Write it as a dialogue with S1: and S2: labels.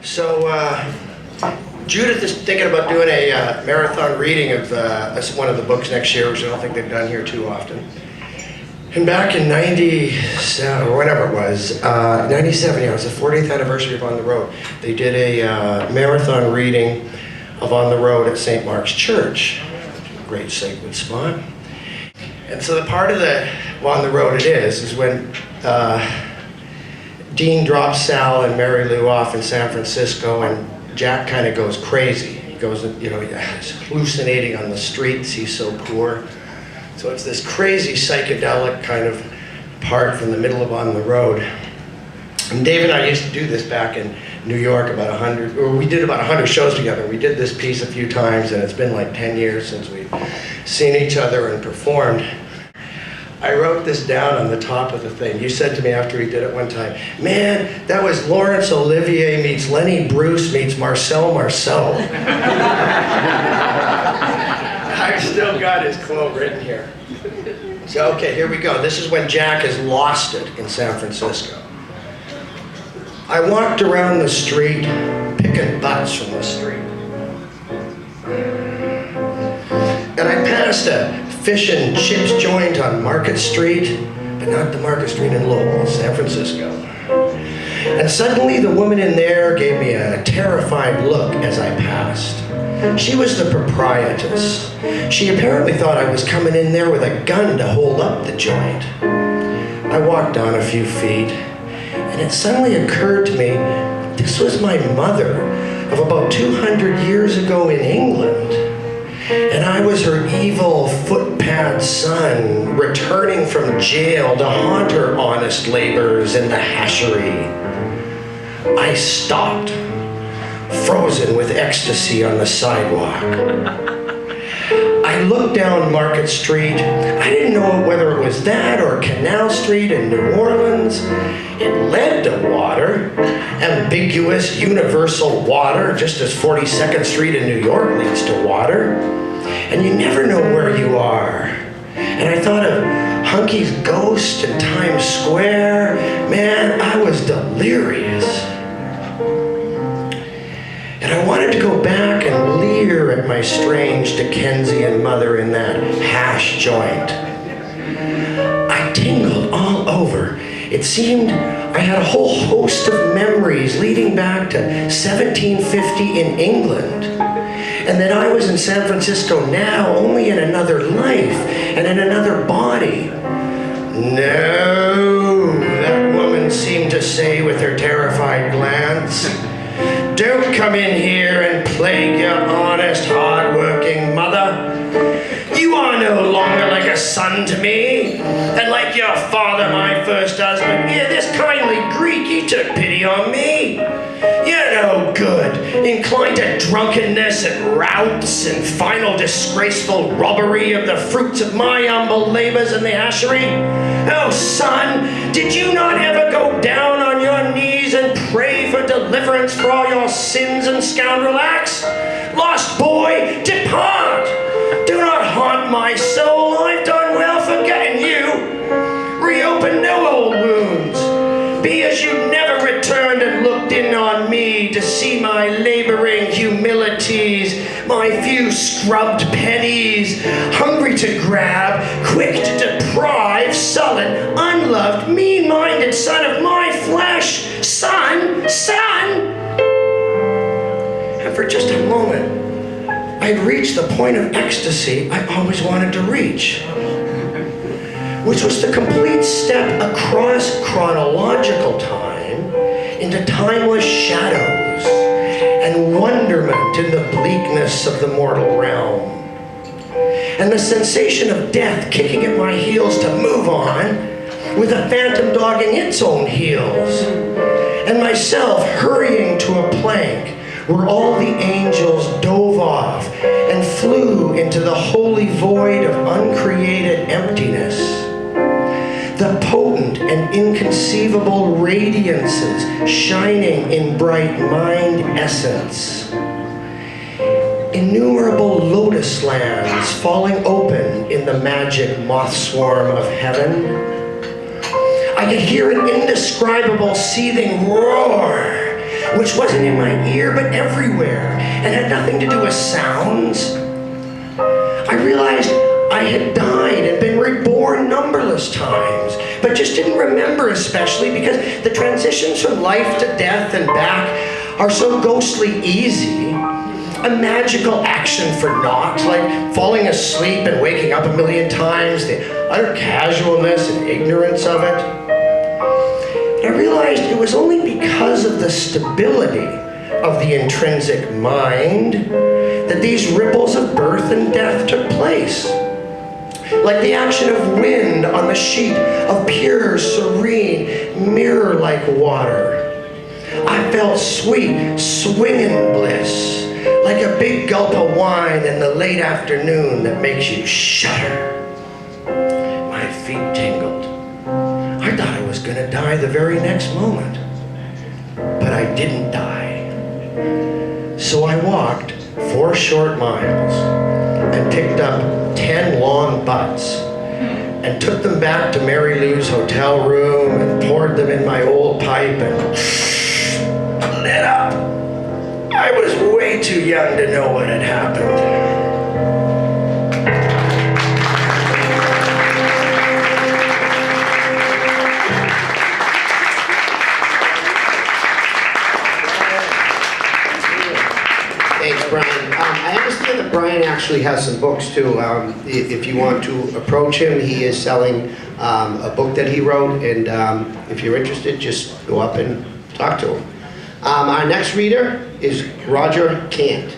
S1: So Judith is thinking about doing a marathon reading of one of the books next year, which I don't think they've done here too often. And back in 97, or whatever it was, 97, yeah, it was the 40th anniversary of On the Road. They did a marathon reading of On the Road at St. Mark's Church. Great sacred spot. And so the part of the On the Road it is when Dean drops Sal and Mary Lou off in San Francisco, and Jack kind of goes crazy. He goes, you know, he's hallucinating on the streets. He's so poor. So it's this crazy psychedelic kind of part from the middle of On the Road. And Dave and I used to do this back in New York we did about 100 shows together. We did this piece a few times, and it's been like 10 years since we've seen each other and performed. I wrote this down on the top of the thing. You said to me after we did it one time, man, that was Laurence Olivier meets Lenny Bruce meets Marcel Marceau. I've still got his quote written here. So, okay, here we go. This is when Jack has lost it in San Francisco. I walked around the street, picking butts from the street. And I passed a fish and chips joint on Market Street, but not the Market Street in Lowell, San Francisco. And suddenly the woman in there gave me a terrified look as I passed. She was the proprietress. She apparently thought I was coming in there with a gun to hold up the joint. I walked on a few feet, and it suddenly occurred to me, this was my mother of about 200 years ago in England. And I was her evil footpad son, returning from jail to haunt her honest labors in the hashery. I stopped, frozen with ecstasy on the sidewalk. I looked down Market Street. I didn't know whether it was that or Canal Street in New Orleans. It led to water, ambiguous, universal water, just as 42nd Street in New York leads to water. And you never know where you are. And I thought of Hunky's ghost in Times Square. Man, I was delirious. And I wanted to go back and leer at my strange Dickensian mother in that hash joint. I tingled all over. It seemed I had a whole host of memories leading back to 1750 in England. And that I was in San Francisco now, only in another life and in another body. No, that woman seemed to say with her terrified glance. Don't come in here and plague your honest, hard-working mother. You are no longer like a son to me, and like your father, my first husband. Yeah, this kindly Greek, he took pity on me. You're no good, inclined to drunkenness and routs and final disgraceful robbery of the fruits of my humble labors in the ashery. Oh, son, did you not ever go down on your knees and pray for deliverance for all your sins and scoundrel acts? Lost boy, depart! Do not haunt my soul. I've done well forgetting you. Reopen no old wounds. Be as you never returned and looked in on me to see my laboring humilities, my few scrubbed pennies, hungry to grab, quick to deprive, sullen, unloved, mean-minded son of my flesh. Son, son! And for just a moment, I'd reached the point of ecstasy I always wanted to reach, which was the complete step across chronological time into timeless shadows and wonderment in the bleakness of the mortal realm. And the sensation of death kicking at my heels to move on, with a phantom dogging its own heels, and myself hurrying to a plank where all the angels dove off and flew into the holy void of uncreated emptiness. The potent and inconceivable radiances shining in bright mind essence. Innumerable lotus lands falling open in the magic moth swarm of heaven. I could hear an indescribable seething roar which wasn't in my ear but everywhere, and had nothing to do with sounds. I realized I had died and been reborn numberless times, but just didn't remember especially because the transitions from life to death and back are so ghostly easy. A magical action for naught, like falling asleep and waking up a million times, the utter casualness and ignorance of it. And I realized it was only because of the stability of the intrinsic mind that these ripples of birth and death took place. Like the action of wind on the sheet of pure, serene, mirror-like water. I felt sweet, swinging bliss, like a big gulp of wine in the late afternoon that makes you shudder. My feet tingled. I thought I was going to die the very next moment. But I didn't die. So I walked 4 short miles and picked up 10 long butts and took them back to Mary Lou's hotel room and poured them in my old pipe and lit up. I was way too young to know what had happened.
S2: Thanks, Brian. I understand that Brian actually has some books too. If you want to approach him, he is selling a book that he wrote, and if you're interested, just go up and talk to him. Our next reader is Roger Kant.